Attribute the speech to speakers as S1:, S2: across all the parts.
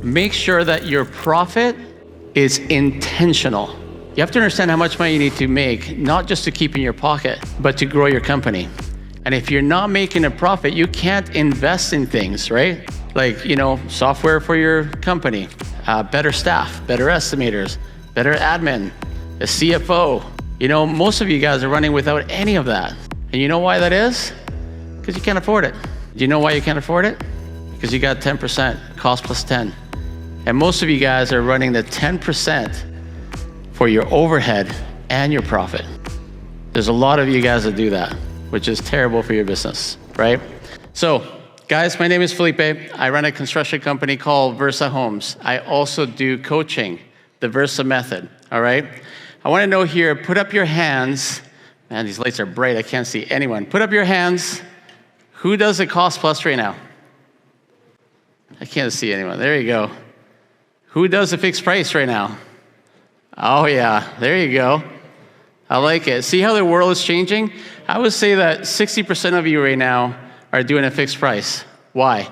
S1: Make sure that your profit is intentional. You have to understand how much money you need to make, not just to keep in your pocket, but to grow your company. And if you're not making a profit, you can't invest in things, right? Like, software for your company, better staff, better estimators, better admin, a CFO. Most of you guys are running without any of that. And you know why that is? Because you can't afford it. Do you know why you can't afford it? Because you got 10%, cost plus 10. And most of you guys are running the 10% for your overhead and your profit. There's a lot of you guys that do that, which is terrible for your business, right? So, guys, my name is Felipe. I run a construction company called Versa Homes. I also do coaching, the Versa method, all right? I want to know here, put up your hands. Man, these lights are bright. I can't see anyone. Put up your hands. Who does a cost plus right now? I can't see anyone. There you go. Who does a fixed price right now? Oh yeah, there you go. I like it. See how the world is changing? I would say that 60% of you right now are doing a fixed price. Why?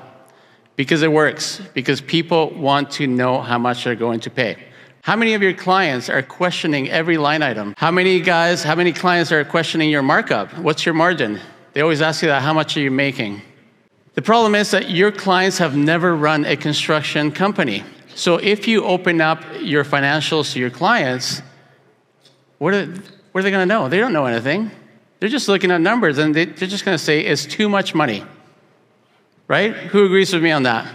S1: Because it works. Because people want to know how much they're going to pay. How many of your clients are questioning every line item? How many clients are questioning your markup? What's your margin? They always ask you that, how much are you making? The problem is that your clients have never run a construction company. So if you open up your financials to your clients, what are they going to know? They don't know anything. They're just looking at numbers, and they're just going to say, it's too much money. Right? Who agrees with me on that?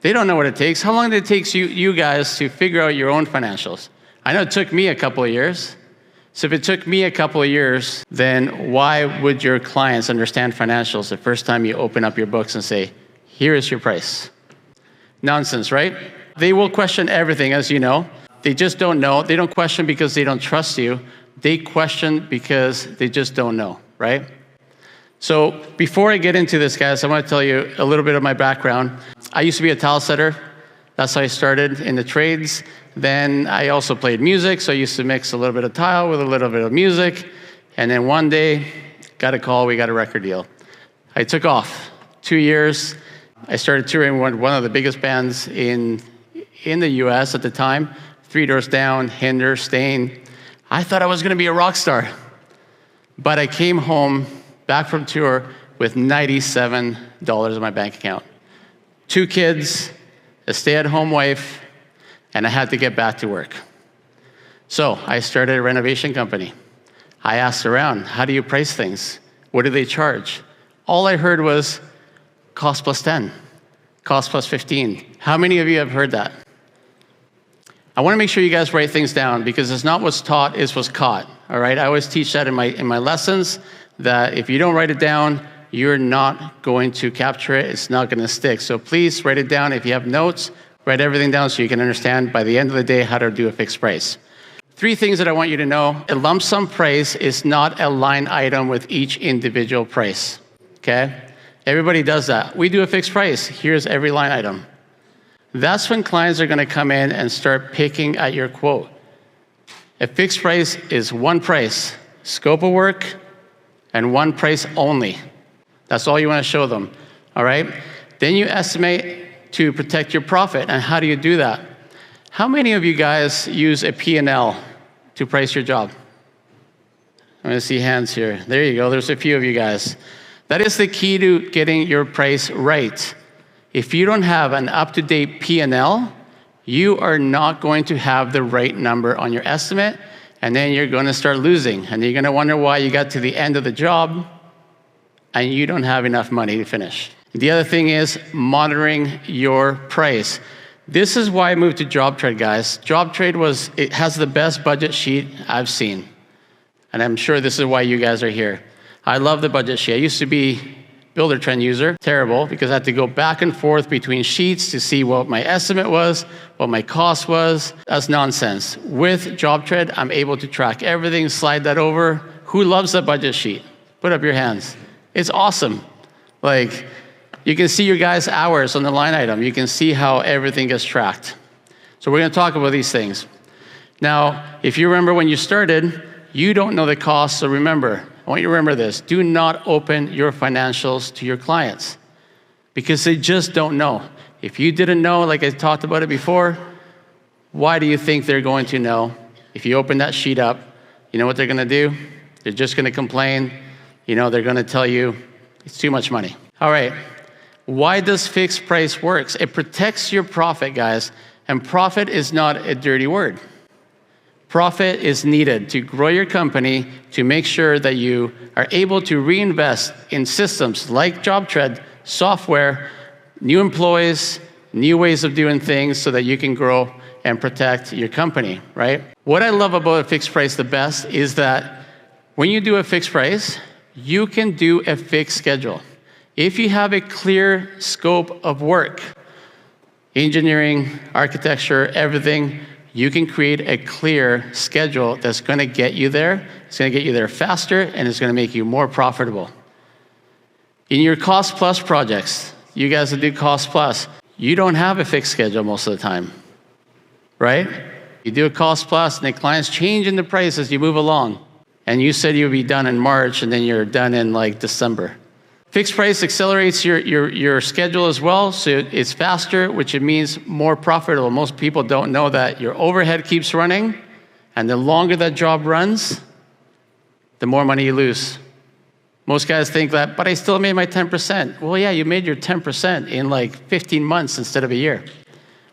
S1: They don't know what it takes. How long did it take you guys to figure out your own financials? I know it took me a couple of years. So if it took me a couple of years, then why would your clients understand financials the first time you open up your books and say, here is your price? Nonsense, right? They will question everything, as you know. They just don't know. They don't question because they don't trust you. They question because they just don't know, right? So before I get into this, guys, I want to tell you a little bit of my background. I used to be a tile setter. That's how I started in the trades. Then I also played music, so I used to mix a little bit of tile with a little bit of music. And then one day, got a call, we got a record deal. I took off 2 years. I started touring one of the biggest bands in the US at the time, Three Doors Down, Hinder, Stain. I thought I was going to be a rock star. But I came home back from tour with $97 in my bank account. 2 kids, a stay-at-home wife, and I had to get back to work. So I started a renovation company. I asked around, how do you price things? What do they charge? All I heard was cost plus 10, cost plus 15. How many of you have heard that? I want to make sure you guys write things down, because it's not what's taught, it's what's caught. All right, I always teach that in my lessons, that if you don't write it down, you're not going to capture it. It's not going to stick. So please write it down. If you have notes, write everything down so you can understand by the end of the day how to do a fixed price. 3 things that I want you to know. A lump sum price is not a line item with each individual price. Okay? Everybody does that. We do a fixed price. Here's every line item. That's when clients are going to come in and start picking at your quote. A fixed price is one price, scope of work, and one price only. That's all you want to show them, all right? Then you estimate to protect your profit. And how do you do that? How many of you guys use a P&L to price your job? I'm going to see hands here. There you go. There's a few of you guys. That is the key to getting your price right. If you don't have an up-to-date P&L, you are not going to have the right number on your estimate, and then you're going to start losing. And you're going to wonder why you got to the end of the job and you don't have enough money to finish. The other thing is monitoring your price. This is why I moved to JobTrade, guys. JobTrade it has the best budget sheet I've seen. And I'm sure this is why you guys are here. I love the budget sheet. I used to be Buildertrend user, terrible, because I had to go back and forth between sheets to see what my estimate was, what my cost was. That's nonsense. With JobTrade, I'm able to track everything, slide that over. Who loves the budget sheet? Put up your hands. It's awesome. Like, you can see your guys' hours on the line item. You can see how everything gets tracked. So we're going to talk about these things. Now, if you remember when you started, you don't know the cost, so remember, I want you to remember this. Do not open your financials to your clients because they just don't know. If you didn't know, like I talked about it before, why do you think they're going to know? If you open that sheet up, you know what they're going to do? They're just going to complain. You know, they're going to tell you it's too much money. All right. Why does fixed price work? It protects your profit, guys. And profit is not a dirty word. Profit is needed to grow your company, to make sure that you are able to reinvest in systems like JobTread, software, new employees, new ways of doing things so that you can grow and protect your company, right? What I love about a fixed price the best is that when you do a fixed price, you can do a fixed schedule. If you have a clear scope of work, engineering, architecture, everything, you can create a clear schedule that's going to get you there. It's going to get you there faster, and it's going to make you more profitable. In your cost plus projects, you guys that do cost plus, you don't have a fixed schedule most of the time, right? You do a cost plus, and the client's changing the price as you move along. And you said you would be done in March, and then you're done in like December. Fixed price accelerates your schedule as well, so it's faster, which it means more profitable. Most people don't know that your overhead keeps running, and the longer that job runs, the more money you lose. Most guys think that, but I still made my 10%. Well, yeah, you made your 10% in like 15 months instead of a year,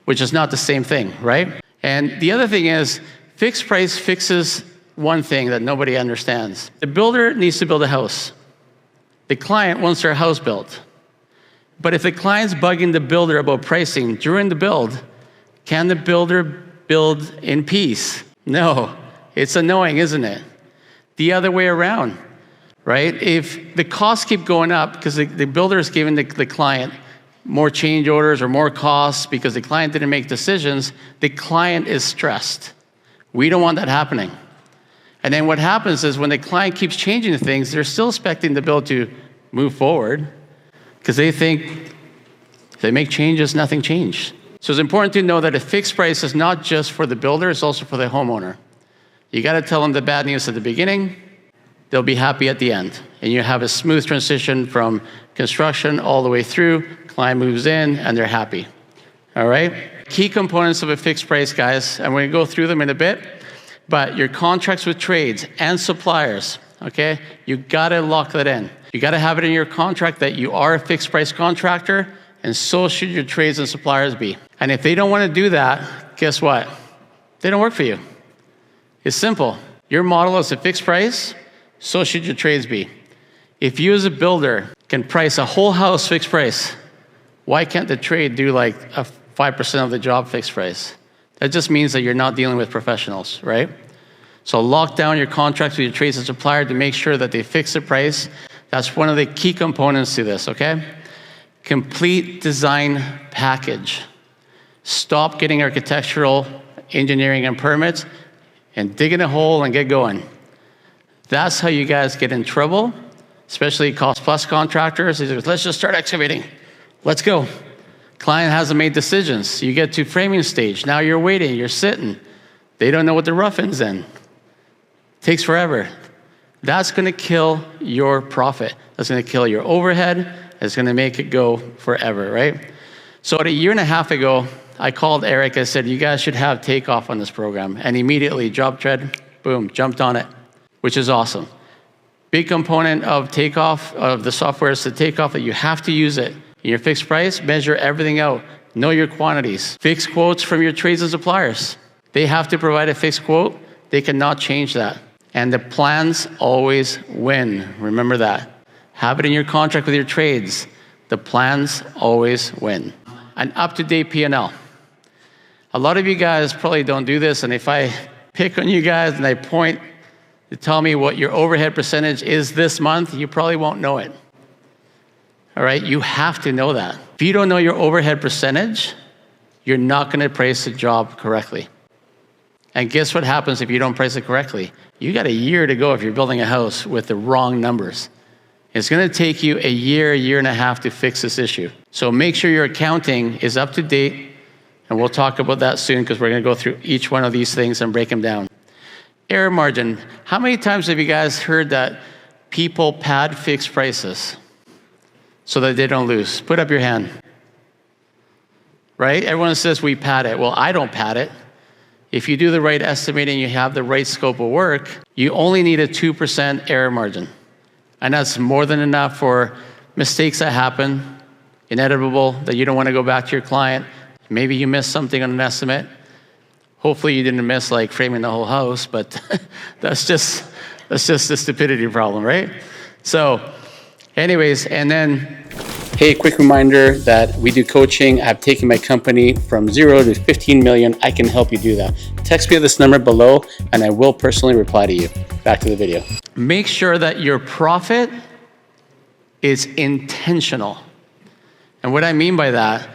S1: which is not the same thing, right? And the other thing is, fixed price fixes one thing that nobody understands. The builder needs to build a house. The client wants their house built. But if the client's bugging the builder about pricing during the build, can the builder build in peace? No. It's annoying, isn't it? The other way around, right? If the costs keep going up because the builder is giving the client more change orders or more costs because the client didn't make decisions, the client is stressed. We don't want that happening. And then what happens is when the client keeps changing things, they're still expecting the bill to move forward because they think if they make changes, nothing changed. So it's important to know that a fixed price is not just for the builder, it's also for the homeowner. You got to tell them the bad news at the beginning, they'll be happy at the end. And you have a smooth transition from construction all the way through, client moves in, and they're happy. All right? Key components of a fixed price, guys, and we're going to go through them in a bit. But your contracts with trades and suppliers, okay? You gotta lock that in. You gotta have it in your contract that you are a fixed price contractor, and so should your trades and suppliers be. And if they don't wanna do that, guess what? They don't work for you. It's simple. Your model is a fixed price, so should your trades be. If you as a builder can price a whole house fixed price, why can't the trade do like a 5% of the job fixed price? That just means that you're not dealing with professionals, right? So lock down your contracts with your trades and supplier to make sure that they fix the price. That's one of the key components to this, okay? Complete design package. Stop getting architectural, engineering, and permits and digging a hole and get going. That's how you guys get in trouble, especially cost plus contractors. They just, let's just start excavating. Let's go. Client hasn't made decisions. You get to framing stage. Now you're waiting, you're sitting. They don't know what the rough end's in. Takes forever. That's gonna kill your profit. That's gonna kill your overhead. It's gonna make it go forever, right? So about a year and a half ago, I called Eric. I said, you guys should have takeoff on this program. And immediately, JobTread, boom, jumped on it, which is awesome. Big component of takeoff, of the software is the takeoff that you have to use it. Your fixed price, measure everything out. Know your quantities. Fixed quotes from your trades and suppliers. They have to provide a fixed quote. They cannot change that. And the plans always win. Remember that. Have it in your contract with your trades. The plans always win. An up-to-date P&L. A lot of you guys probably don't do this, and if I pick on you guys and I point to tell me what your overhead percentage is this month, you probably won't know it. All right, you have to know that. If you don't know your overhead percentage, you're not gonna price the job correctly. And guess what happens if you don't price it correctly? You got a year to go if you're building a house with the wrong numbers. It's gonna take you a year and a half to fix this issue. So make sure your accounting is up to date, and we'll talk about that soon because we're gonna go through each one of these things and break them down. Error margin. How many times have you guys heard that people pad fixed prices so that they don't lose? Put up your hand. right? Everyone says we pad it. Well, I don't pad it. If you do the right estimating, you have the right scope of work, you only need a 2% error margin. And that's more than enough for mistakes that happen, inevitable, that you don't want to go back to your client. Maybe you missed something on an estimate. Hopefully you didn't miss like framing the whole house, but that's just a stupidity problem, right? So anyways, and then, hey, quick reminder that we do coaching. I've taken my company from 0 to 15 million. I can help you do that. Text me at this number below and I will personally reply to you. Back to the video. Make sure that your profit is intentional. And what I mean by that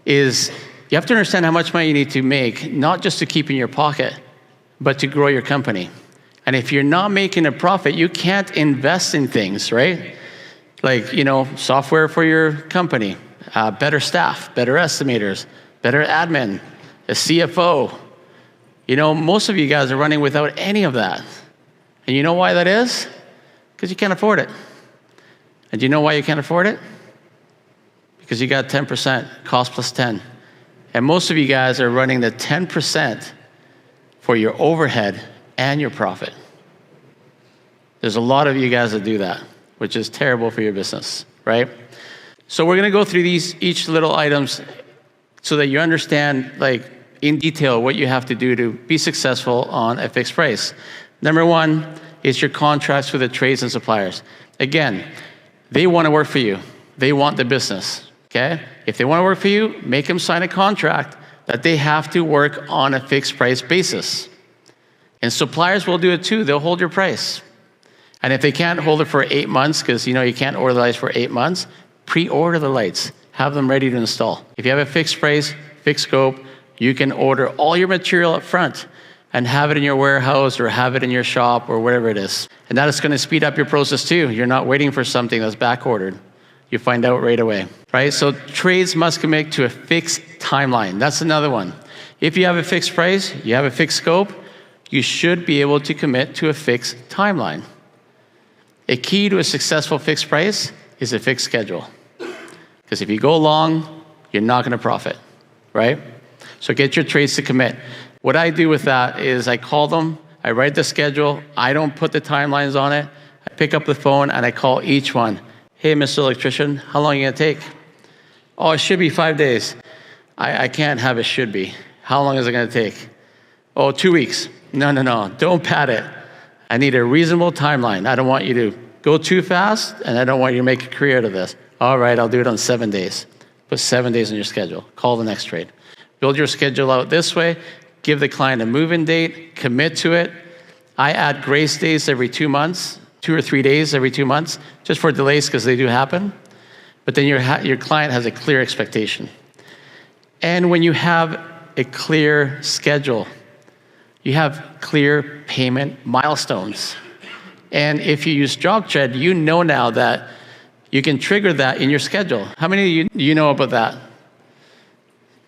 S1: is you have to understand how much money you need to make, not just to keep in your pocket, but to grow your company. And if you're not making a profit, you can't invest in things, right? Like, you know, software for your company, better staff, better estimators, better admin, a CFO. You know, most of you guys are running without any of that. And you know why that is? Because you can't afford it. And do you know why you can't afford it? Because you got 10%, cost plus 10. And most of you guys are running the 10% for your overhead and your profit. There's a lot of you guys that do that, which is terrible for your business, right? So we're gonna go through each little items so that you understand, like, in detail what you have to do to be successful on a fixed price. Number one is your contracts with the trades and suppliers. Again, they wanna work for you. They want the business, okay? If they wanna work for you, make them sign a contract that they have to work on a fixed price basis. And suppliers will do it too. They'll hold your price. And if they can't hold it for 8 months, because you know you can't order the lights for 8 months, pre-order the lights. Have them ready to install. If you have a fixed price, fixed scope, you can order all your material up front and have it in your warehouse or have it in your shop or wherever it is. And that is going to speed up your process too. You're not waiting for something that's back ordered. You find out right away, right? So trades must commit to a fixed timeline. That's another one. If you have a fixed price, you have a fixed scope, you should be able to commit to a fixed timeline. A key to a successful fixed price is a fixed schedule. Because if you go long, you're not going to profit, right? So get your trades to commit. What I do with that is I call them, I write the schedule, I don't put the timelines on it, I pick up the phone and I call each one. Hey, Mr. Electrician, how long are you going to take? Oh, it should be 5 days. I can't have it should be. How long is it going to take? Oh, 2 weeks. No, don't pad it. I need a reasonable timeline. I don't want you to go too fast, and I don't want you to make a career out of this. All right, I'll do it on 7 days. Put 7 days on your schedule. Call the next trade. Build your schedule out this way. Give the client a move-in date. Commit to it. I add grace days every 2 months, 2 or 3 days every 2 months, just for delays because they do happen. But then your client has a clear expectation. And when you have a clear schedule, you have clear payment milestones. And if you use JobTread, you know now that you can trigger that in your schedule. How many of you know about that?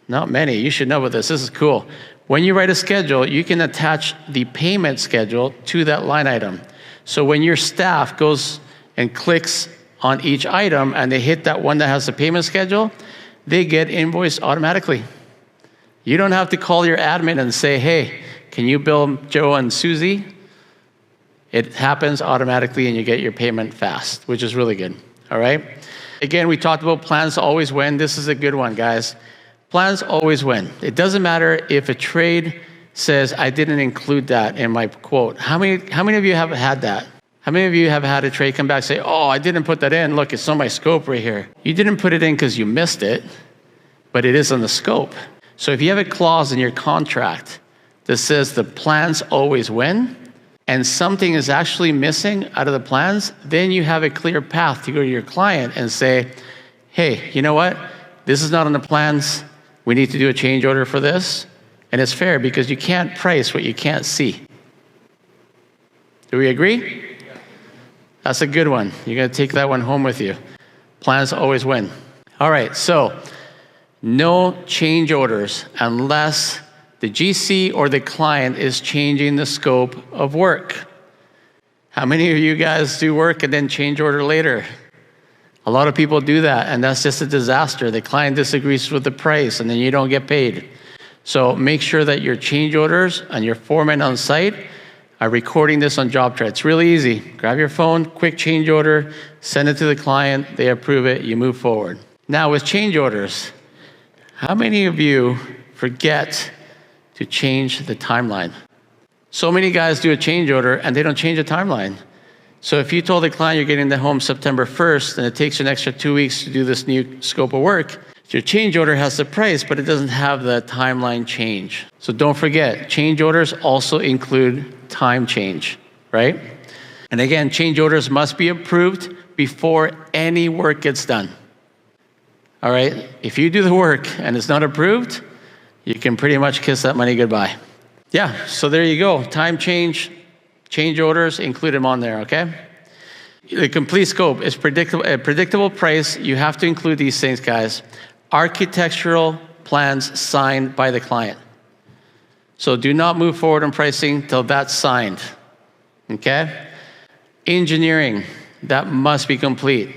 S1: Not many. You should know about this. This is cool. When you write a schedule, you can attach the payment schedule to that line item. So when your staff goes and clicks on each item and they hit that one that has the payment schedule, they get invoiced automatically. You don't have to call your admin and say, hey, can you bill Joe and Susie? It happens automatically and you get your payment fast, which is really good, all right? Again, we talked about plans always win. This is a good one, guys. Plans always win. It doesn't matter if a trade says, I didn't include that in my quote. How many of you have had that? How many of you have had a trade come back and say, oh, I didn't put that in. Look, it's on my scope right here. You didn't put it in because you missed it, but it is on the scope. So if you have a clause in your contract that says the plans always win, and something is actually missing out of the plans, then you have a clear path to go to your client and say, hey, you know what? This is not on the plans. We need to do a change order for this. And it's fair because you can't price what you can't see. Do we agree? That's a good one. You're going to take that one home with you. Plans always win. All right, so no change orders unless the GC or the client is changing the scope of work. How many of you guys do work and then change order later? A lot of people do that, and that's just a disaster. The client disagrees with the price, and then you don't get paid. So make sure that your change orders and your foreman on site are recording this on JobTread. It's really easy. Grab your phone, quick change order, send it to the client, they approve it, you move forward. Now with change orders, how many of you forget to change the timeline? So many guys do a change order and they don't change the timeline. So if you told the client you're getting the home September 1st and it takes you an extra 2 weeks to do this new scope of work, your change order has the price, but it doesn't have the timeline change. So don't forget, change orders also include time change, right? And again, change orders must be approved before any work gets done. All right? If you do the work and it's not approved, you can pretty much kiss that money goodbye. Yeah, so there you go. Time change, change orders, include them on there, okay? The complete scope is a predictable price. You have to include these things, guys. Architectural plans signed by the client. So do not move forward on pricing till that's signed, okay? Engineering, that must be complete.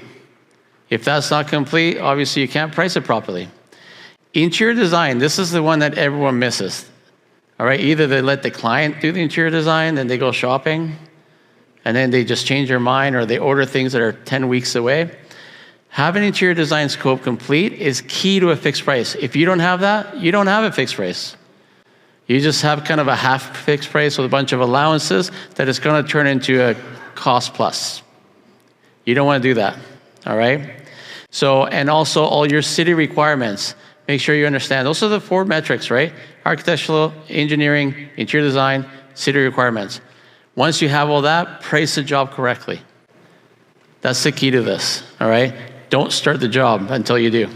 S1: If that's not complete, obviously you can't price it properly. Interior design, this is the one that everyone misses. All right, either they let the client do the interior design, then they go shopping, and then they just change their mind, or they order things that are 10 weeks away. Having interior design scope complete is key to a fixed price. If you don't have that, you don't have a fixed price. You just have kind of a half fixed price with a bunch of allowances that is going to turn into a cost plus. You don't want to do that, all right? So, and also all your city requirements, make sure you understand. Those are the 4 metrics, right? Architectural, engineering, interior design, city requirements. Once you have all that, price the job correctly. That's the key to this, all right? Don't start the job until you do.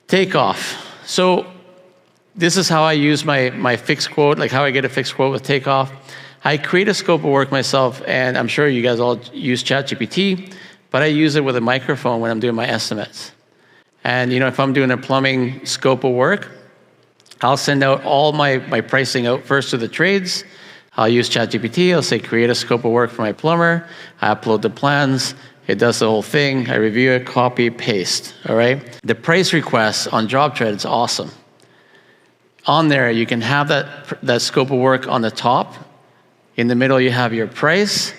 S1: Takeoff. So this is how I use my fixed quote, like how I get a fixed quote with takeoff. I create a scope of work myself, and I'm sure you guys all use ChatGPT, but I use it with a microphone when I'm doing my estimates. And you know, if I'm doing a plumbing scope of work, I'll send out all my pricing out first to the trades. I'll use ChatGPT, I'll say create a scope of work for my plumber, I upload the plans, it does the whole thing, I review it, copy, paste, all right? The price request on JobTread is awesome. On there, you can have that scope of work on the top. In the middle, you have your price,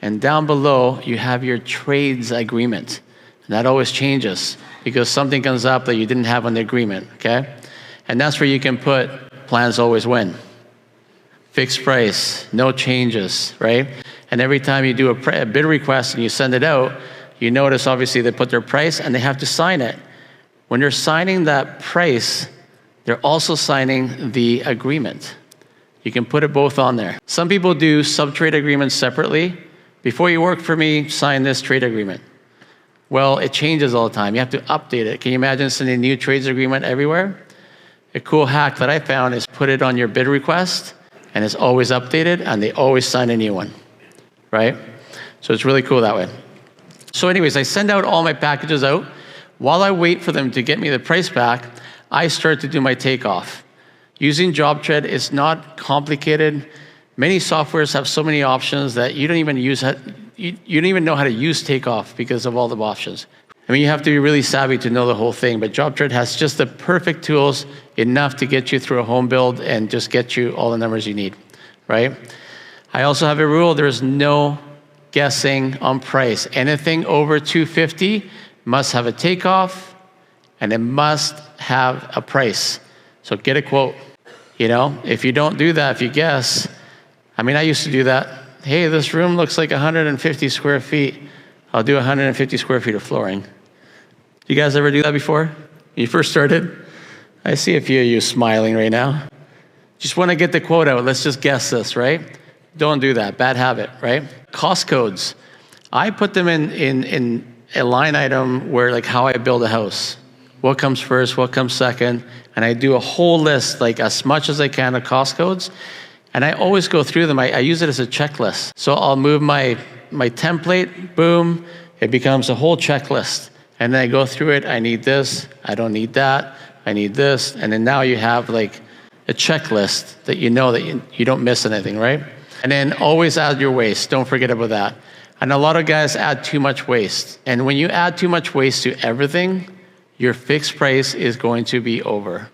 S1: and down below, you have your trades agreement. And that always changes because something comes up that you didn't have on the agreement, okay? And that's where you can put plans always win. Fixed price, no changes, right? And every time you do a bid request and you send it out, you notice obviously they put their price and they have to sign it. When they're signing that price, they're also signing the agreement. You can put it both on there. Some people do sub-trade agreements separately. Before you work for me, sign this trade agreement. Well, it changes all the time. You have to update it. Can you imagine sending a new trades agreement everywhere? A cool hack that I found is put it on your bid request, and it's always updated, and they always sign a new one, right? So it's really cool that way. So anyways, I send out all my packages out. While I wait for them to get me the price back, I start to do my takeoff. Using JobTread is not complicated. Many softwares have so many options that you don't even know how to use takeoff because of all the options. I mean, you have to be really savvy to know the whole thing, but JobTread has just the perfect tools, enough to get you through a home build and just get you all the numbers you need, right? I also have a rule, there's no guessing on price. Anything over $250 must have a takeoff, and it must have a price. So get a quote. You know, if you don't do that, if you guess, I mean, I used to do that. Hey, this room looks like 150 square feet. I'll do 150 square feet of flooring. You guys ever do that before? When you first started? I see a few of you smiling right now. Just want to get the quote out. Let's just guess this, right? Don't do that. Bad habit, right? Cost codes. I put them in a line item where, like, how I build a house. What comes first, what comes second, and I do a whole list, like as much as I can of cost codes, and I always go through them. I use it as a checklist. So I'll move my template, boom, it becomes a whole checklist. And then I go through it, I need this, I don't need that, I need this, and then now you have like a checklist that you know that you don't miss anything, right? And then always add your waste, don't forget about that. And a lot of guys add too much waste. And when you add too much waste to everything, your fixed price is going to be over.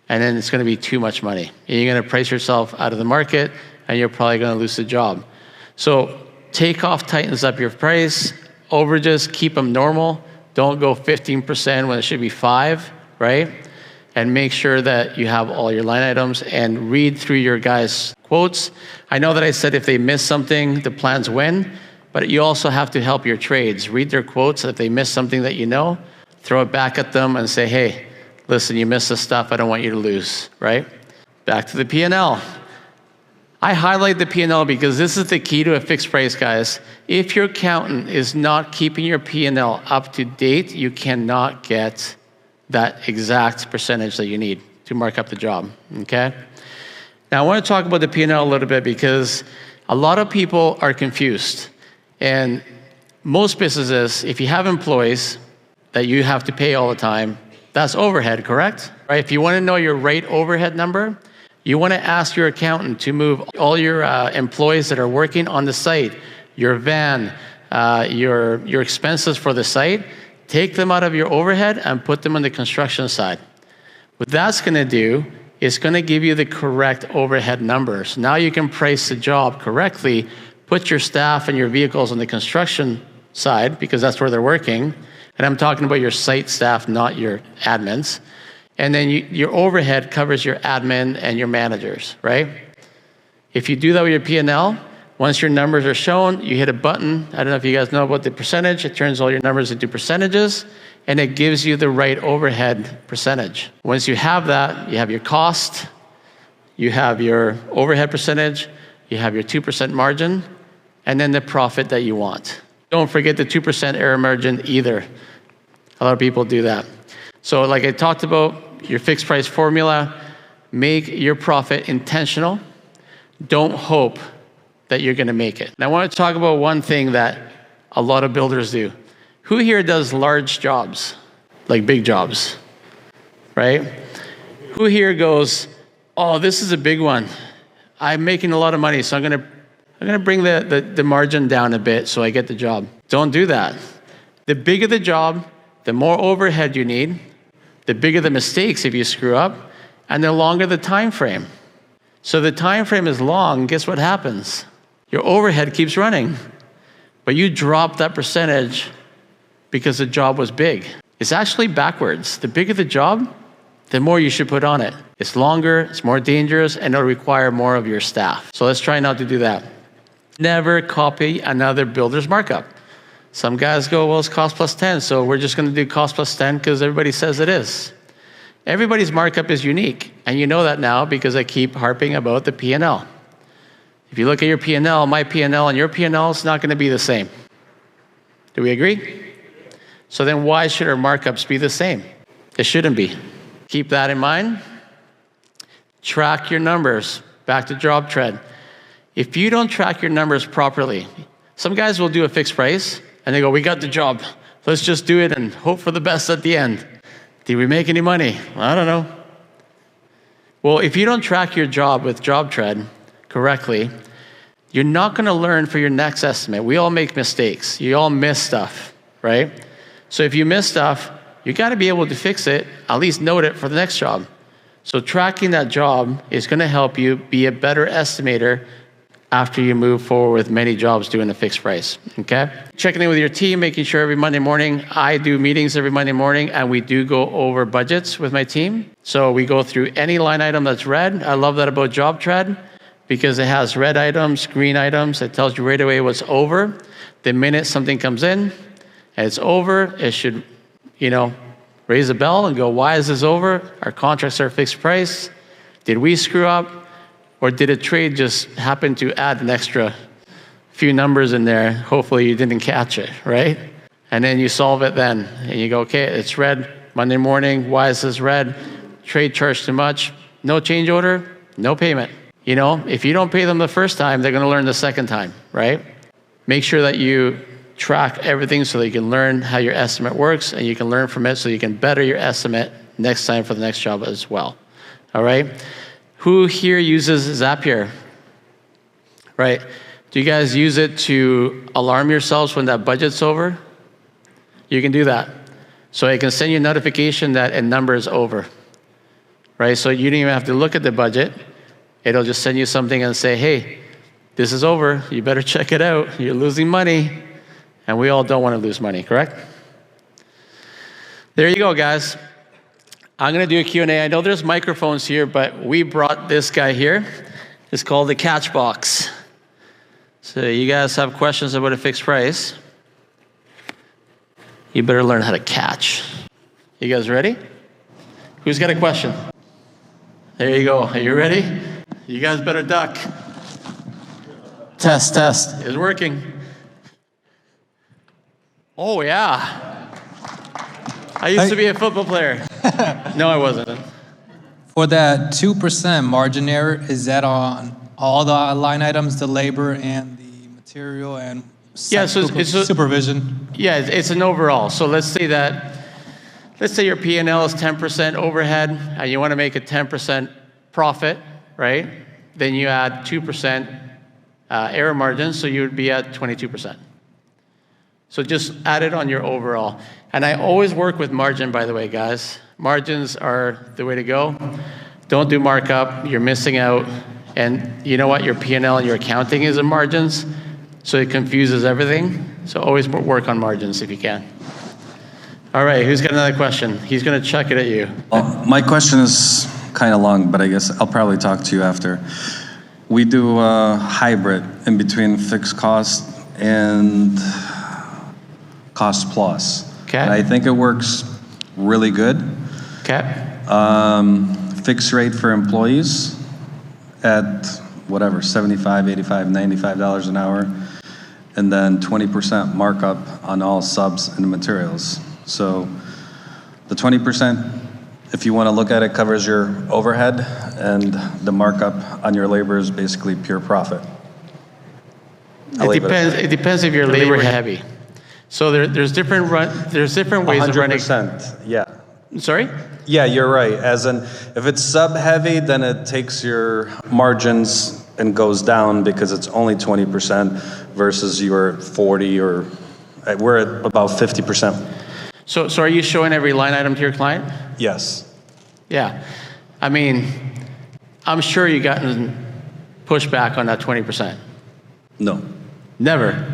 S1: And then it's going to be too much money. And you're going to price yourself out of the market, and you're probably going to lose the job. So takeoff tightens up your price. Overages, keep them normal. Don't go 15% when it should be 5%, right? And make sure that you have all your line items and read through your guys' quotes. I know that I said if they miss something, the plans win, but you also have to help your trades. Read their quotes. If they miss something that you know, throw it back at them and say, hey, listen, you missed this stuff. I don't want you to lose, right? Back to the P&L. I highlight the P&L because this is the key to a fixed price, guys. If your accountant is not keeping your P&L up to date, you cannot get that exact percentage that you need to mark up the job, okay? Now, I want to talk about the P&L a little bit because a lot of people are confused. And most businesses, if you have employees that you have to pay all the time, that's overhead, correct? Right? If you want to know your right overhead number, you want to ask your accountant to move all your employees that are working on the site, your van, your expenses for the site, take them out of your overhead and put them on the construction side. What that's going to do is going to give you the correct overhead numbers. Now you can price the job correctly, put your staff and your vehicles on the construction side because that's where they're working. And I'm talking about your site staff, not your admins. And then your overhead covers your admin and your managers, right? If you do that with your P&L, once your numbers are shown, you hit a button. I don't know if you guys know about the percentage. It turns all your numbers into percentages, and it gives you the right overhead percentage. Once you have that, you have your cost, you have your overhead percentage, you have your 2% margin, and then the profit that you want. Don't forget the 2% error margin either. A lot of people do that. So like I talked about, your fixed price formula, make your profit intentional. Don't hope that you're going to make it. And I want to talk about one thing that a lot of builders do. Who here does large jobs, like big jobs, right? Who here goes, oh, this is a big one. I'm making a lot of money, so I'm going to bring the margin down a bit so I get the job. Don't do that. The bigger the job, the more overhead you need, the bigger the mistakes if you screw up, and the longer the time frame. So the time frame is long, guess what happens? Your overhead keeps running, but you drop that percentage because the job was big. It's actually backwards. The bigger the job, the more you should put on it. It's longer, it's more dangerous, and it'll require more of your staff. So let's try not to do that. Never copy another builder's markup. Some guys go, well, it's cost plus 10, so we're just going to do cost plus 10 because everybody says it is. Everybody's markup is unique, and you know that now because I keep harping about the P&L. If you look at your P&L, my P&L and your P&L is not going to be the same. Do we agree? So then why should our markups be the same? It shouldn't be. Keep that in mind. Track your numbers. Back to job tread. If you don't track your numbers properly, some guys will do a fixed price, and they go, we got the job. Let's just do it and hope for the best at the end. Did we make any money? I don't know. Well, if you don't track your job with job tread correctly, you're not going to learn for your next estimate. We all make mistakes. You all miss stuff, right? So if you miss stuff, you got to be able to fix it, at least note it for the next job. So tracking that job is going to help you be a better estimator after you move forward with many jobs doing a fixed price, okay? Checking in with your team, making sure every Monday morning, I do meetings every Monday morning, and we do go over budgets with my team. So we go through any line item that's red. I love that about job tread because it has red items, green items. It tells you right away what's over. The minute something comes in and it's over, it should, raise a bell and go, why is this over? Our contracts are fixed price. Did we screw up? Or did a trade just happen to add an extra few numbers in there? Hopefully you didn't catch it, right? And then you solve it then. And you go, okay, it's red Monday morning. Why is this red? Trade charged too much. No change order, no payment. If you don't pay them the first time, they're going to learn the second time, right? Make sure that you track everything so that you can learn how your estimate works and you can learn from it so you can better your estimate next time for the next job as well. All right? Who here uses Zapier? Right. Do you guys use it to alarm yourselves when that budget's over? You can do that. So it can send you a notification that a number is over, right? So you don't even have to look at the budget. It'll just send you something and say, hey, this is over. You better check it out. You're losing money. And we all don't want to lose money, correct? There you go, guys. I'm going to do a Q&A. I know there's microphones here, but we brought this guy here. It's called the catch box. So you guys have questions about a fixed price, you better learn how to catch. You guys ready? Who's got a question? There you go. Are you ready? You guys better duck. Test. It's working. Oh, yeah. I used to be a football player. No, I wasn't.
S2: For that 2% margin error, is that on all the line items, the labor and the material and supervision?
S1: Yeah, it's an overall. So let's say your P&L is 10% overhead and you want to make a 10% profit, right? Then you add 2% error margin, so you would be at 22%. So just add it on your overall. And I always work with margin, by the way, guys. Margins are the way to go. Don't do markup, you're missing out. And you know what, your P&L and your accounting is in margins, so it confuses everything. So always work on margins if you can. All right, who's got another question? He's gonna chuck it at you.
S3: Well, my question is kind of long, but I guess I'll probably talk to you after. We do a hybrid in between fixed cost and cost plus.
S1: Okay.
S3: And I think it works really good.
S1: Okay.
S3: Fixed rate for employees at whatever, $75, $85, $95 an hour, and then 20% markup on all subs and materials. So the 20%, if you want to look at it, covers your overhead, and the markup on your labor is basically pure profit.
S1: It depends if you're labor heavy. So there's different ways of running.
S3: 100%, yeah.
S1: Sorry?
S3: Yeah, you're right. As in, if it's sub heavy, then it takes your margins and goes down because it's only 20% versus your 40 or we're at about 50%.
S1: So are you showing every line item to your client?
S3: Yes.
S1: Yeah. I mean, I'm sure you've gotten pushback on that 20%.
S3: No.
S1: Never.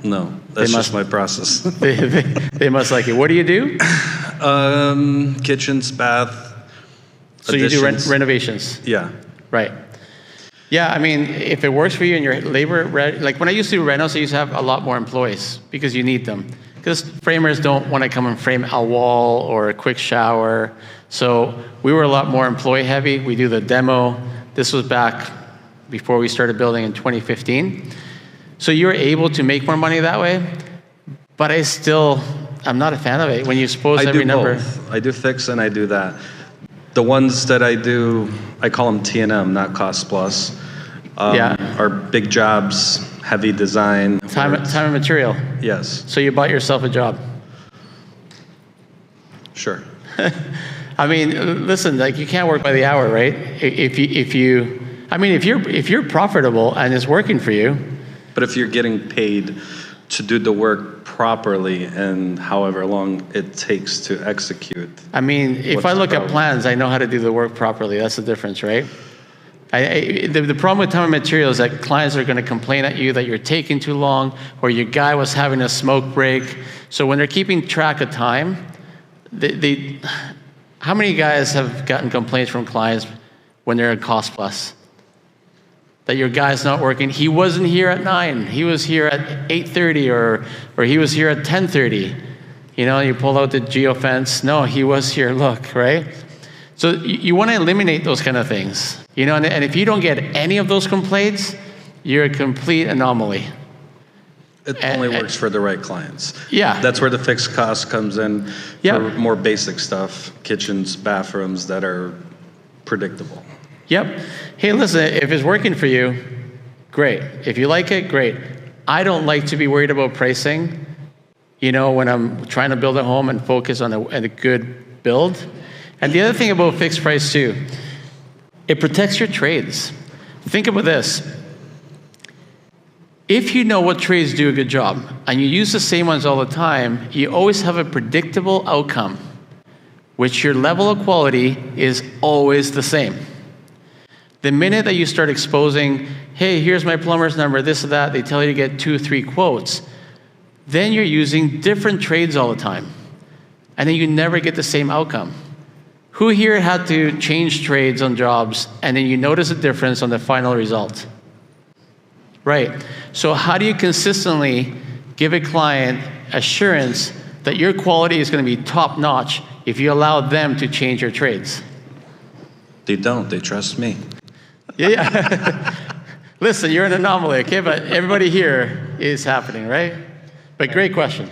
S3: No. That's just my process.
S1: they must like it. What do you do?
S3: Kitchens, bath.
S1: So
S3: additions.
S1: You do renovations?
S3: Yeah.
S1: Right. Yeah, I mean, if it works for you and your labor, like when I used to do renos, I used to have a lot more employees because you need them. Because framers don't want to come and frame a wall or a quick shower. So we were a lot more employee heavy. We do the demo. This was back before we started building in 2015. So you're able to make more money that way, but I'm not a fan of it when you expose every number.
S3: Both. I do fix and I do that. The ones that I do, I call them T&M, not cost plus. Are big jobs, heavy design.
S1: Time and material.
S3: Yes.
S1: So you bought yourself a job.
S3: Sure.
S1: I mean, listen, like you can't work by the hour, right? If you're profitable and it's working for you.
S3: But if you're getting paid to do the work properly and however long it takes to execute.
S1: I mean, if I look at plans, I know how to do the work properly. That's the difference, right? The problem with time and material is that clients are going to complain at you that you're taking too long or your guy was having a smoke break. So when they're keeping track of time, how many guys have gotten complaints from clients when they're at cost plus? That your guy's not working. He wasn't here at 9. He was here at 8:30 or he was here at 10:30. You know, you pull out the geofence. No, he was here, look, right? So you want to eliminate those kind of things. You know, and if you don't get any of those complaints, you're a complete anomaly.
S3: It only works for the right clients.
S1: Yeah.
S3: That's where the fixed cost comes in
S1: Yep.
S3: for more basic stuff, kitchens, bathrooms that are predictable.
S1: Yep. Hey, listen, if it's working for you, great. If you like it, great. I don't like to be worried about pricing, you know, when I'm trying to build a home and focus on a good build. And the other thing about fixed price too, it protects your trades. Think about this. If you know what trades do a good job, and you use the same ones all the time, you always have a predictable outcome, which your level of quality is always the same. The minute that you start exposing, hey, here's my plumber's number, this or that, they tell you to get 2 or 3 quotes, then you're using different trades all the time. And then you never get the same outcome. Who here had to change trades on jobs, and then you notice a difference on the final result? Right. So how do you consistently give a client assurance that your quality is going to be top notch if you allow them to change your trades?
S3: They don't, they trust me.
S1: Yeah. Listen, you're an anomaly, okay? But everybody here is happening, right? But great question.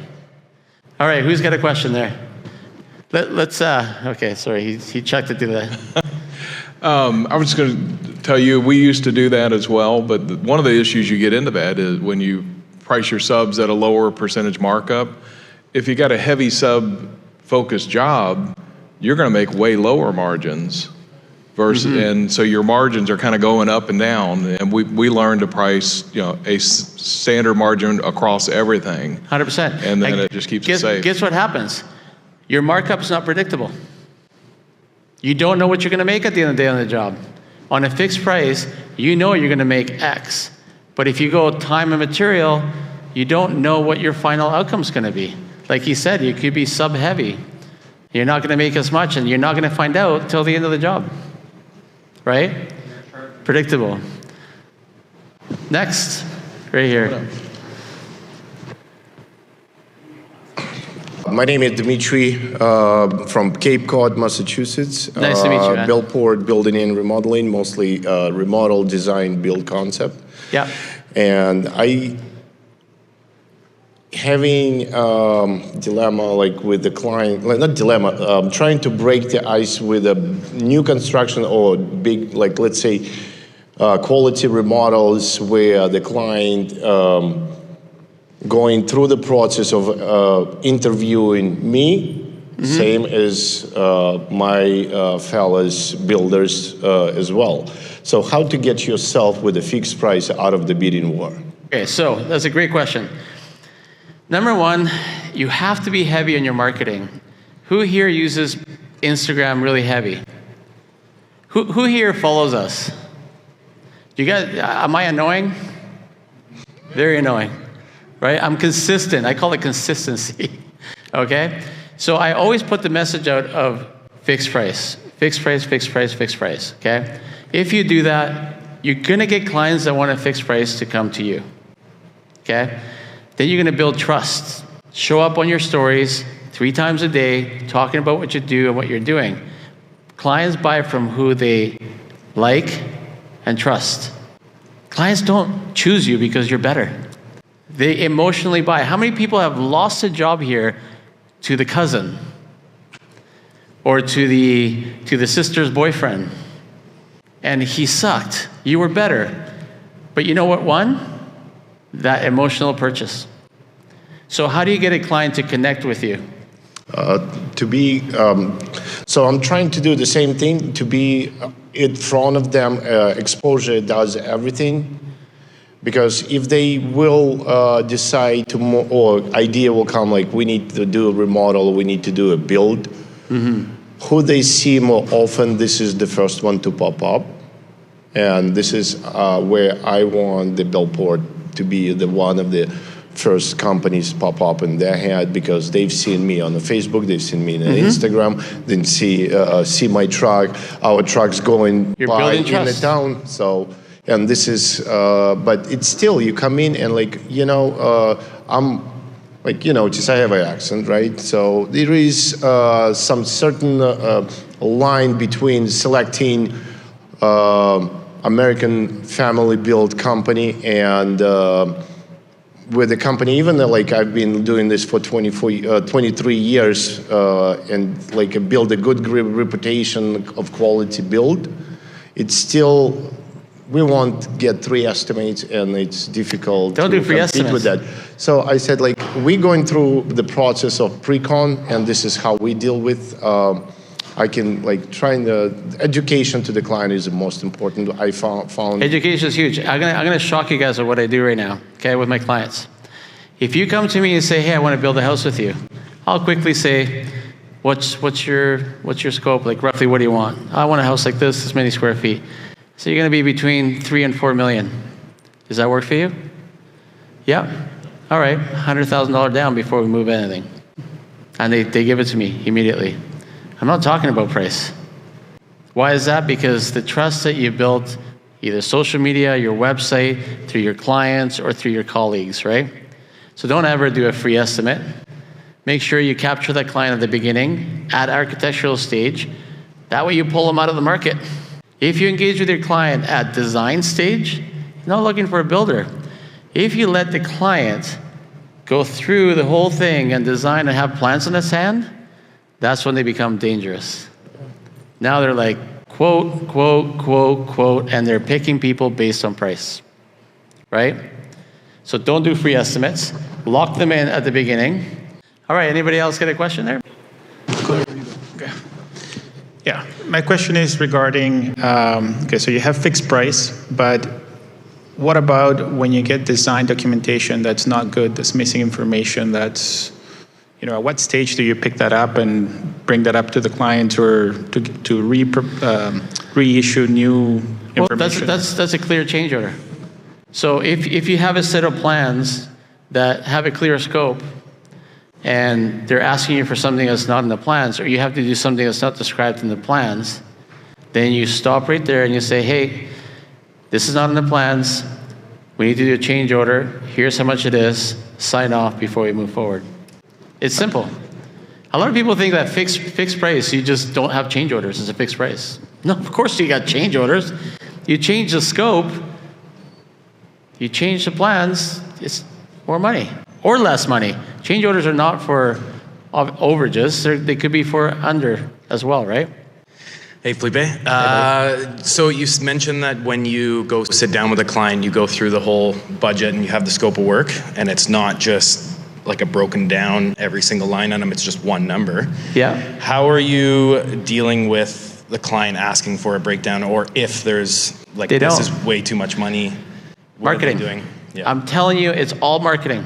S1: All right, who's got a question there? Let's, okay, sorry, he checked it through that.
S4: I was just going to tell you, we used to do that as well, but one of the issues you get into that is when you price your subs at a lower percentage markup, if you got a heavy sub-focused job, you're going to make way lower margins. And so your margins are kind of going up and down, and we learned to price, a standard margin across everything.
S1: 100%.
S4: And then it just keeps it safe.
S1: Guess what happens? Your markup's not predictable. You don't know what you're going to make at the end of the day on the job. On a fixed price, you know you're going to make X. But if you go time and material, you don't know what your final outcome's going to be. Like he said, you could be sub-heavy. You're not going to make as much, and you're not going to find out till the end of the job. Right? Predictable. Next, right here.
S5: My name is Dmitry from Cape Cod, Massachusetts.
S1: Nice to meet you, man.
S5: Buildport, building and remodeling, mostly remodel, design, build concept.
S1: Yeah.
S5: And I having dilemma like with the client, like not dilemma, trying to break the ice with a new construction or big, like let's say, quality remodels where the client going through the process of interviewing me, same as my fellows builders as well. So how to get yourself with a fixed price out of the bidding war?
S1: Okay, so that's a great question. Number one, you have to be heavy on your marketing. Who here uses Instagram really heavy? Who here follows us? You guys, am I annoying? Very annoying, right? I'm consistent. I call it consistency, okay? So I always put the message out of fixed price, fixed price, fixed price, fixed price, okay? If you do that, you're gonna get clients that want a fixed price to come to you, okay? Then you're gonna build trust. Show up on your stories 3 times a day, talking about what you do and what you're doing. Clients buy from who they like and trust. Clients don't choose you because you're better. They emotionally buy. How many people have lost a job here to the cousin or to the sister's boyfriend? And he sucked. You were better. But you know what won? That emotional purchase. So how do you get a client to connect with you?
S5: So I'm trying to do the same thing, to be in front of them. Exposure does everything. Because if they will decide to, or idea will come like, we need to do a remodel, we need to do a build, who they see more often, this is the first one to pop up. And this is where I want the Buildport to be the one of the first companies pop up in their head, because they've seen me on the Facebook, they've seen me on Instagram, then see my truck, our trucks going by in the town. So, and this is, but it's still, you come in and like, I'm like, just I have an accent, right? So there is some certain line between selecting American family build company and with the company, even though like I've been doing this for 23 years and like build a good reputation of quality build, it's still, we won't get 3 estimates and it's difficult to compete with that. So I said like, we're going through the process of pre-con and this is how we deal with I can like trying the education to the client is the most important. I found
S1: Education is huge. I'm gonna shock you guys at what I do right now, okay, with my clients. If you come to me and say, hey, I want to build a house with you, I'll quickly say, what's your scope? Like roughly, what do you want? I want a house like this many square feet. So you're gonna be between 3 and 4 million. Does that work for you? Yeah. All right, $100,000 down before we move anything. And they give it to me immediately. I'm not talking about price. Why is that? Because the trust that you built, either social media, your website, through your clients, or through your colleagues, right? So don't ever do a free estimate. Make sure you capture that client at the beginning, at architectural stage. That way you pull them out of the market. If you engage with your client at design stage, you're not looking for a builder. If you let the client go through the whole thing and design and have plans in his hand, that's when they become dangerous. Now they're like, quote, quote, quote, quote, and they're picking people based on price, right? So don't do free estimates. Lock them in at the beginning. All right, anybody else get a question there?
S6: Okay. Yeah, my question is regarding, okay, so you have fixed price, but what about when you get design documentation that's not good, that's missing information, that's, you know, at what stage do you pick that up and bring that up to the client or to reissue new information?
S1: Well, that's a clear change order. So if you have a set of plans that have a clear scope and they're asking you for something that's not in the plans, or you have to do something that's not described in the plans, then you stop right there and you say, hey, this is not in the plans. We need to do a change order. Here's how much it is. Sign off before we move forward. It's simple. A lot of people think that fixed price, you just don't have change orders. It's a fixed price. No, of course you got change orders. You change the scope, you change the plans, it's more money or less money. Change orders are not for overages. They could be for under as well, right?
S7: Hey, Felipe. So you mentioned that when you go sit down with a client, you go through the whole budget and you have the scope of work, and it's not just like a broken down every single line item, it's just one number.
S1: Yeah.
S7: How are you dealing with the client asking for a breakdown, or if there's like, this is way too much money?
S1: Marketing.
S7: What are they doing? Yeah.
S1: I'm telling you, it's all marketing.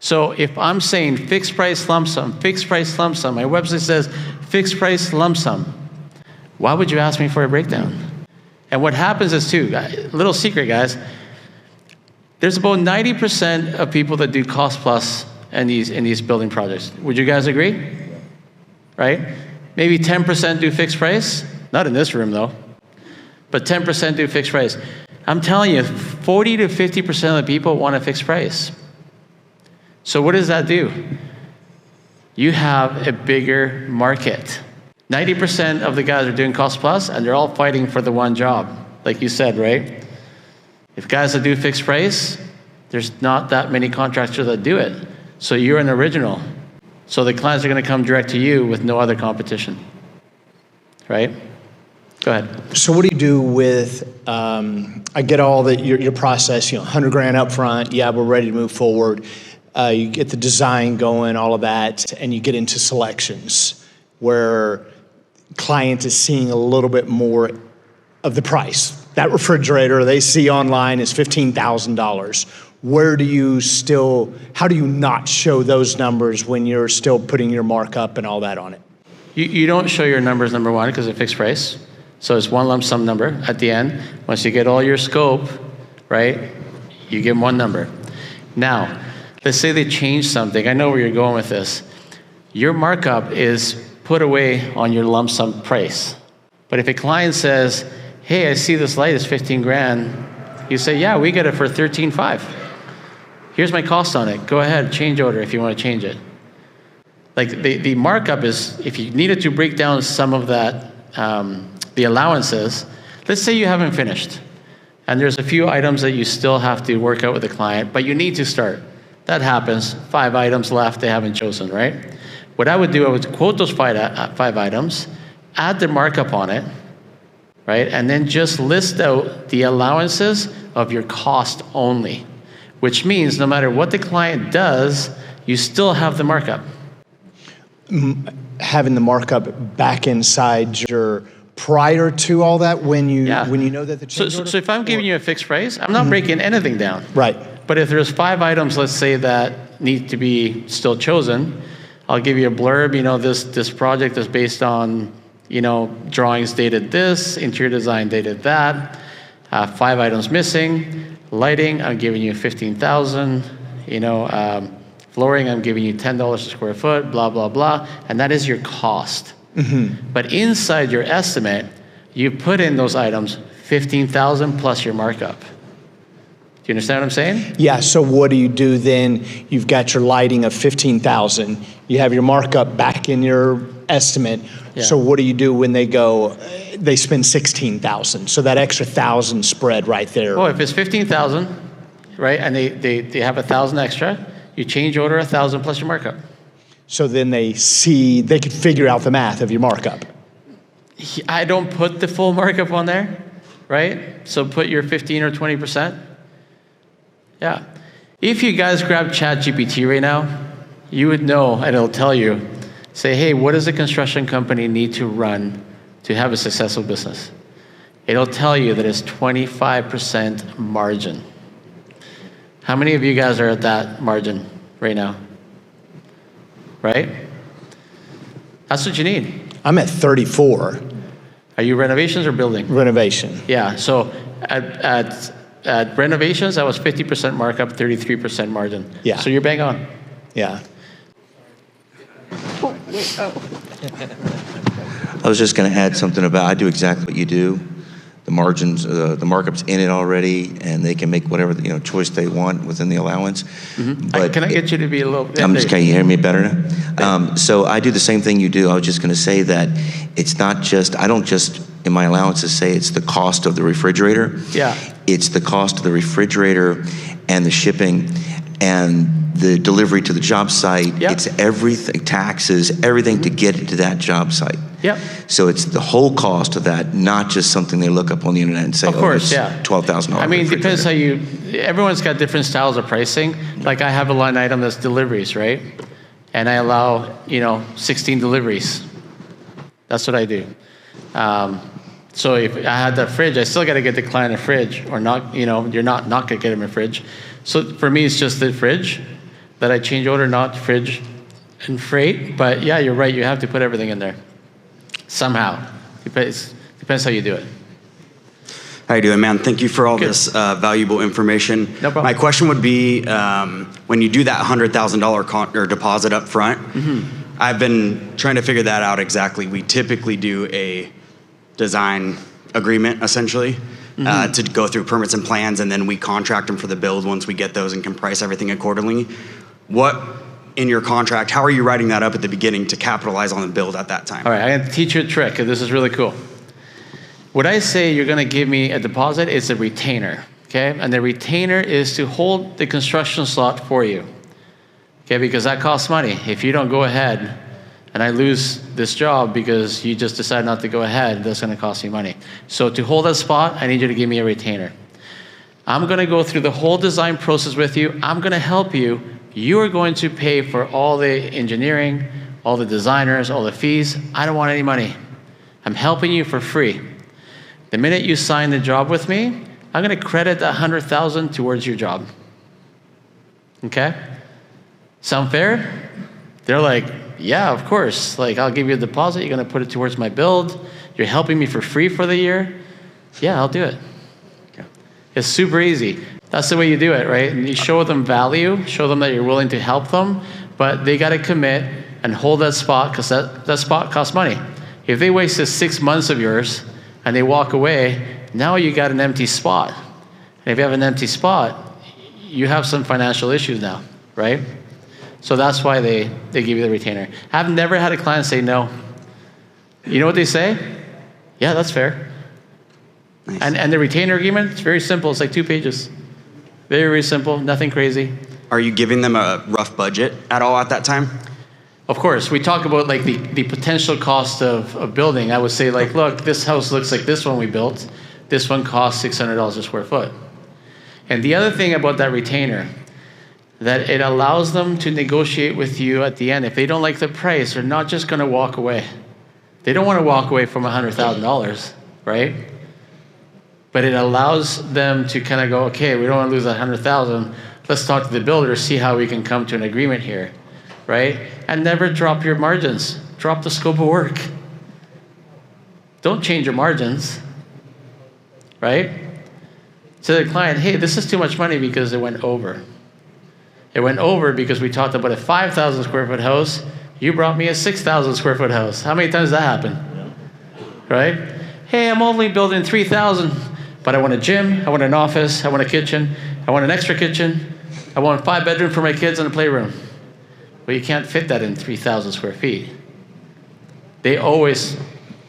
S1: So if I'm saying fixed price lump sum, my website says fixed price lump sum, why would you ask me for a breakdown? And what happens is too, little secret guys, there's about 90% of people that do cost plus in these building projects. Would you guys agree? Right? Maybe 10% do fixed price, not in this room though, but 10% do fixed price. I'm telling you, 40 to 50% of the people want a fixed price. So what does that do? You have a bigger market. 90% of the guys are doing cost plus, and they're all fighting for the one job, like you said, right? If guys that do fixed price, there's not that many contractors that do it. So you're an original. So the clients are going to come direct to you with no other competition, right? Go ahead.
S8: So what do you do with, I get all that your process, you know, 100 grand up front, yeah, we're ready to move forward. You get the design going, all of that, and you get into selections where client is seeing a little bit more of the price. That refrigerator they see online is $15,000. How do you not show those numbers when you're still putting your markup and all that on it?
S1: You don't show your numbers, number one, because it's a fixed price. So it's one lump sum number at the end. Once you get all your scope, right, you give them one number. Now, let's say they change something. I know where you're going with this. Your markup is put away on your lump sum price. But if a client says, hey, I see this light is 15 grand, you say, yeah, we get it for 13.5. Here's my cost on it. Go ahead, change order if you want to change it. Like the markup is, if you needed to break down some of that, the allowances, let's say you haven't finished, and there's a few items that you still have to work out with the client, but you need to start. That happens, 5 items left they haven't chosen, right? What I would do, I would quote those five items, add the markup on it, right? And then just list out the allowances of your cost only, which means no matter what the client does, you still have the markup.
S8: having the markup back inside your prior to all that when you know that the change order?
S1: So if I'm giving you a fixed price, I'm not breaking anything down.
S8: Right.
S1: But if there's 5 items, let's say, that need to be still chosen, I'll give you a blurb. This project is based on, drawings dated this, interior design dated that, 5 items missing, lighting, I'm giving you 15,000, flooring, I'm giving you $10 a square foot, blah, blah, blah, and that is your cost. But inside your estimate, you put in those items, 15,000 plus your markup. Do you understand what I'm saying? Yeah,
S8: so what do you do then? You've got your lighting of 15,000. You have your markup back in your estimate. Yeah. So what do you do when they spend 16,000? So that extra 1,000 spread right there.
S1: Well, if it's 15,000, right, and they have 1,000 extra, you change order 1,000 plus your markup.
S8: So then they could figure out the math of your markup.
S1: I don't put the full markup on there, right? So put your 15 or 20%. Yeah. If you guys grab ChatGPT right now, you would know, and it'll tell you, say, hey, what does a construction company need to run to have a successful business? It'll tell you that it's 25% margin. How many of you guys are at that margin right now? Right? That's what you need.
S8: I'm at 34.
S1: Are you renovations or building?
S8: Renovation.
S1: Yeah, so at renovations, I was 50% markup, 33% margin.
S8: Yeah.
S1: So you're bang on.
S8: Yeah.
S9: I was just going to add something about, I do exactly what you do. The margins, the markup's in it already, and they can make whatever choice they want within the allowance.
S1: But can I get you to be a little?
S9: Can you hear me better now? So I do the same thing you do. I was just going to say that it's not just, I don't just in my allowances say it's the cost of the refrigerator.
S1: Yeah.
S9: It's the cost of the refrigerator and the shipping and the delivery to the job site.
S1: Yep.
S9: It's everything, taxes, everything to get it to that job site.
S1: Yep.
S9: So it's the whole cost of that, not just something they look up on the internet and say,
S1: of course,
S9: oh, it's $12,000.
S1: I mean, it depends how everyone's got different styles of pricing. Like I have a line item that's deliveries, right? And I allow, 16 deliveries. That's what I do. So if I had that fridge, I still got to get the client a fridge, or not. You're not going to get him a fridge. So for me, it's just the fridge that I change order, not fridge and freight. But yeah, you're right. You have to put everything in there somehow. Depends how you do it.
S10: How you doing, man? Thank you for all this valuable information.
S1: No problem.
S10: My question would be, when you do that $100,000 deposit up front, I've been trying to figure that out exactly. We typically do a design agreement, essentially, to go through permits and plans, and then we contract them for the build once we get those and can price everything accordingly. What, in your contract, how are you writing that up at the beginning to capitalize on the build at that time?
S1: All right, I'm going to teach you a trick. This is really cool. When I say you're going to give me a deposit, it's a retainer, okay? And the retainer is to hold the construction slot for you, okay? Because that costs money. If you don't go ahead and I lose this job because you just decide not to go ahead, that's going to cost me money. So to hold that spot, I need you to give me a retainer. I'm going to go through the whole design process with you. I'm going to help you. You are going to pay for all the engineering, all the designers, all the fees. I don't want any money. I'm helping you for free. The minute you sign the job with me, I'm going to credit that $100,000 towards your job. Okay? Sound fair? They're like, yeah, of course. Like, I'll give you a deposit. You're going to put it towards my build. You're helping me for free for the year. Yeah, I'll do it. Okay. It's super easy. That's the way you do it, right? And you show them value, show them that you're willing to help them, but they got to commit and hold that spot because that spot costs money. If they wasted 6 months of yours and they walk away, now you got an empty spot. And if you have an empty spot, you have some financial issues now, right? So that's why they give you the retainer. I've never had a client say no. You know what they say? Yeah, that's fair. Nice. And the retainer agreement, it's very simple. It's like 2 pages. Very, very simple, nothing crazy.
S10: Are you giving them a rough budget at all at that time?
S1: Of course, we talk about like the potential cost of building. I would say like, look, this house looks like this one we built. This one costs $600 a square foot. And the other thing about that retainer, that it allows them to negotiate with you at the end. If they don't like the price, they're not just going to walk away. They don't want to walk away from $100,000, right? But it allows them to kind of go, okay, we don't want to lose $100,000. Let's talk to the builder, see how we can come to an agreement here, right? And never drop your margins. Drop the scope of work. Don't change your margins, right? To the client, hey, this is too much money because it went over. It went over because we talked about a 5,000 square foot house. You brought me a 6,000 square foot house. How many times does that happen? Right? Hey, I'm only building 3,000, but I want a gym, I want an office, I want a kitchen, I want an extra kitchen, I want 5 bedrooms for my kids and a playroom. Well, you can't fit that in 3,000 square feet. They always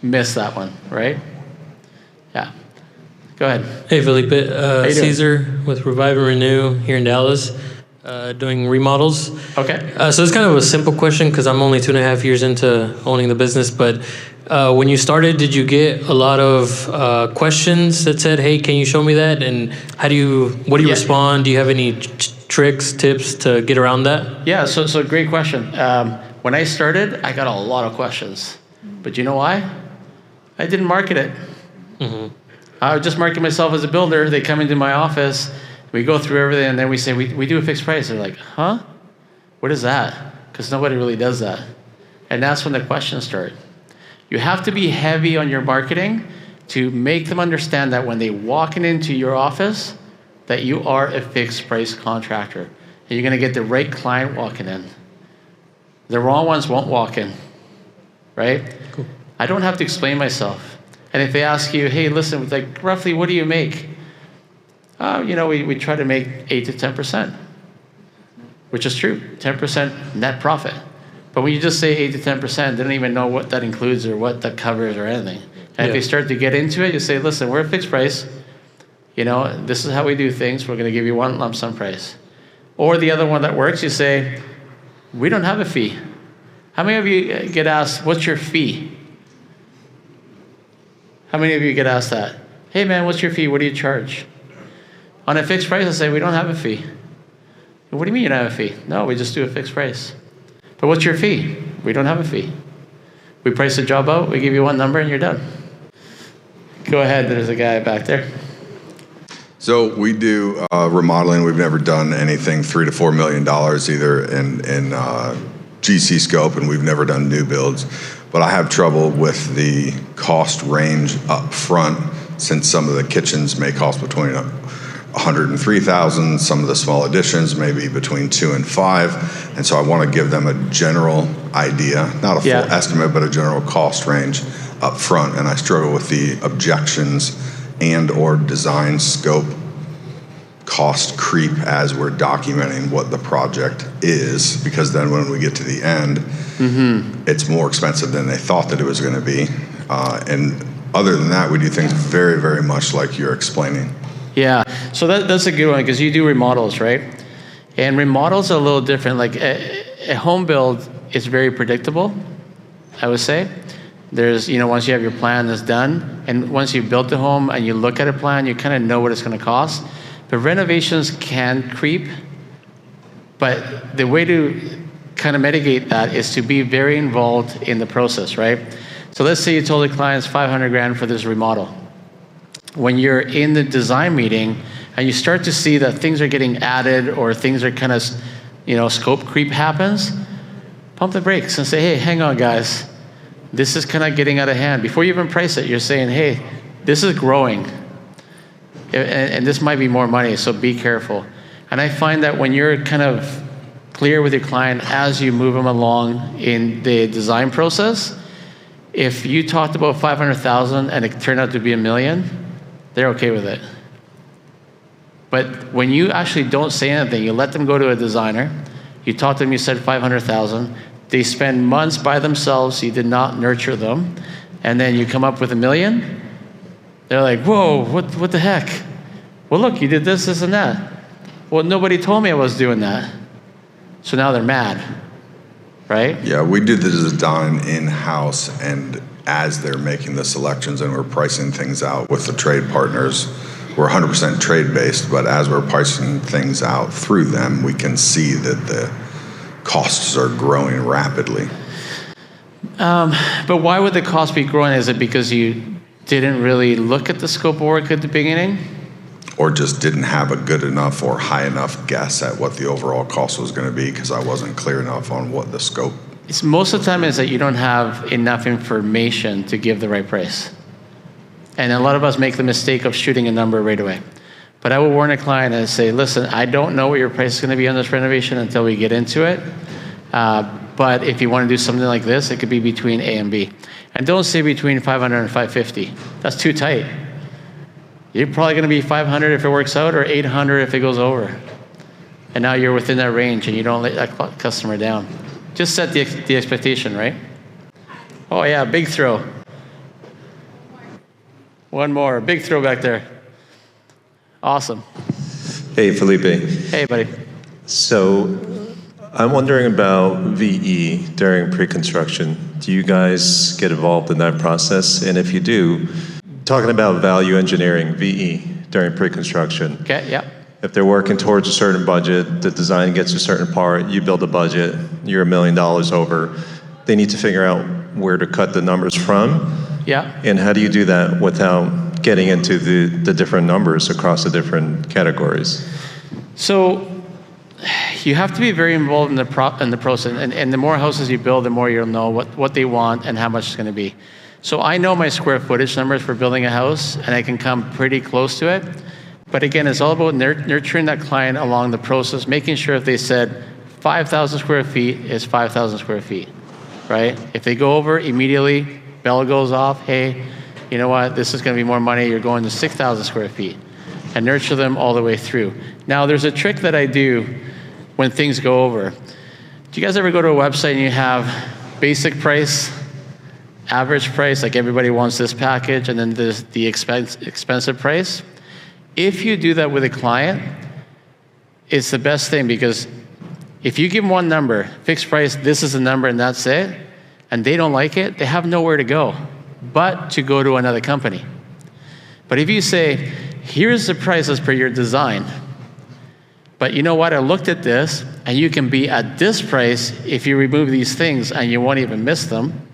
S1: miss that one, right? Yeah. Go ahead.
S11: Hey, Felipe. Caesar with Revive and Renew here in Dallas, doing remodels.
S1: Okay.
S11: So it's kind of a simple question because I'm only 2.5 years into owning the business. But when you started, did you get a lot of questions that said, "Hey, can you show me that?" And what do you respond? Do you have any tricks, tips to get around that?
S1: Yeah. So great question. When I started, I got a lot of questions. But you know why? I didn't market it. Mm-hmm. I would just market myself as a builder. They come into my office, we go through everything, and then we say, we do a fixed price. They're like, huh? What is that? Because nobody really does that. And that's when the questions start. You have to be heavy on your marketing to make them understand that when they walk into your office, that you are a fixed price contractor. And you're going to get the right client walking in. The wrong ones won't walk in, right? Cool. I don't have to explain myself. And if they ask you, hey, listen, like roughly, what do you make? We try to make 8 to 10%, which is true, 10% net profit. But when you just say 8 to 10%, they don't even know what that includes or what that covers or anything. And if they start to get into it, you say, listen, we're a fixed price. This is how we do things. We're going to give you one lump sum price. Or the other one that works, you say, we don't have a fee. How many of you get asked, what's your fee? How many of you get asked that? Hey man, what's your fee? What do you charge? On a fixed price, I say, we don't have a fee. What do you mean you don't have a fee? No, we just do a fixed price. But what's your fee? We don't have a fee. We price the job out, we give you one number, and you're done. Go ahead, there's a guy back there.
S12: So we do remodeling. We've never done anything $3 to $4 million either in GC scope, and we've never done new builds. But I have trouble with the cost range up front, since some of the kitchens may cost between $100,000 and $3,000. Some of the small additions may be between $2,000 and $5,000. And so I want to give them a general idea, not a full estimate, but a general cost range up front. And I struggle with the objections and or design scope cost creep as we're documenting what the project is, because then when we get to the end, it's more expensive than they thought that it was going to be. And other than that, we do things very, very much like you're explaining.
S1: Yeah, so that's a good one, because you do remodels, right? And remodels are a little different. Like a home build is very predictable, I would say. There's, once you have your plan that's done, and once you've built the home and you look at a plan, you kind of know what it's going to cost. But renovations can creep, but the way to kind of mitigate that is to be very involved in the process, right? So let's say you told the clients $500,000 for this remodel. When you're in the design meeting and you start to see that things are getting added or things are kind of, scope creep happens, pump the brakes and say, hey, hang on, guys. This is kind of getting out of hand. Before you even price it, you're saying, hey, this is growing. And this might be more money, so be careful. And I find that when you're kind of clear with your client as you move them along in the design process, if you talked about $500,000 and it turned out to be $1 million, they're okay with it. But when you actually don't say anything, you let them go to a designer, you talk to them, you said $500,000, they spend months by themselves, you did not nurture them, and then you come up with $1 million, they're like, whoa, what the heck? Well, look, you did this, this, and that. Well, nobody told me I was doing that. So now they're mad, right?
S12: Yeah, we do the design in-house, and as they're making the selections and we're pricing things out with the trade partners, we're 100% trade-based, but as we're pricing things out through them, we can see that the costs are growing rapidly.
S1: But why would the cost be growing? Is it because you didn't really look at the scope of work at the beginning?
S12: Or just didn't have a good enough or high enough guess at what the overall cost was going to be because I wasn't clear enough on what the scope.
S1: It's most of the time is that you don't have enough information to give the right price. And a lot of us make the mistake of shooting a number right away. But I will warn a client and say, listen, I don't know what your price is going to be on this renovation until we get into it. But if you want to do something like this, it could be between A and B. And don't say between 500 and 550. That's too tight. You're probably going to be 500 if it works out, or 800 if it goes over. And now you're within that range, and you don't let that customer down. Just set the expectation, right? Oh yeah, big throw. One more, big throw back there. Awesome.
S13: Hey, Felipe.
S1: Hey, buddy.
S13: So I'm wondering about VE during pre-construction. Do you guys get involved in that process? And if you do, talking about value engineering, VE, during pre-construction.
S1: Okay, yeah.
S13: If they're working towards a certain budget, the design gets a certain part, you build a budget, you're $1 million over, they need to figure out where to cut the numbers from.
S1: Yeah.
S13: And how do you do that without getting into the different numbers across the different categories?
S1: So you have to be very involved in the process, and the more houses you build, the more you'll know what they want and how much it's going to be. So I know my square footage numbers for building a house, and I can come pretty close to it. But again, it's all about nurturing that client along the process, making sure if they said 5,000 square feet is 5,000 square feet, right? If they go over, immediately, bell goes off, hey, you know what, this is going to be more money, you're going to 6,000 square feet, and nurture them all the way through. Now, there's a trick that I do when things go over. Do you guys ever go to a website and you have basic price, average price, like everybody wants this package, and then there's the expensive price? If you do that with a client, it's the best thing, because if you give them one number, fixed price, this is the number and that's it, and they don't like it, they have nowhere to go but to go to another company. But if you say, here's the prices per your design, but you know what, I looked at this, and you can be at this price if you remove these things and you won't even miss them,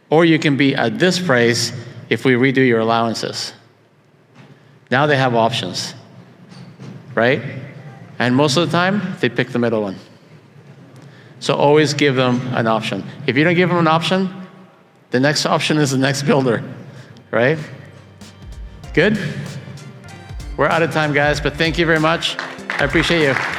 S1: or you can be at this price if we redo your allowances. Now they have options, right? And most of the time, they pick the middle one. So always give them an option. If you don't give them an option, the next option is the next builder, right? Good? We're out of time, guys, but thank you very much. I appreciate you.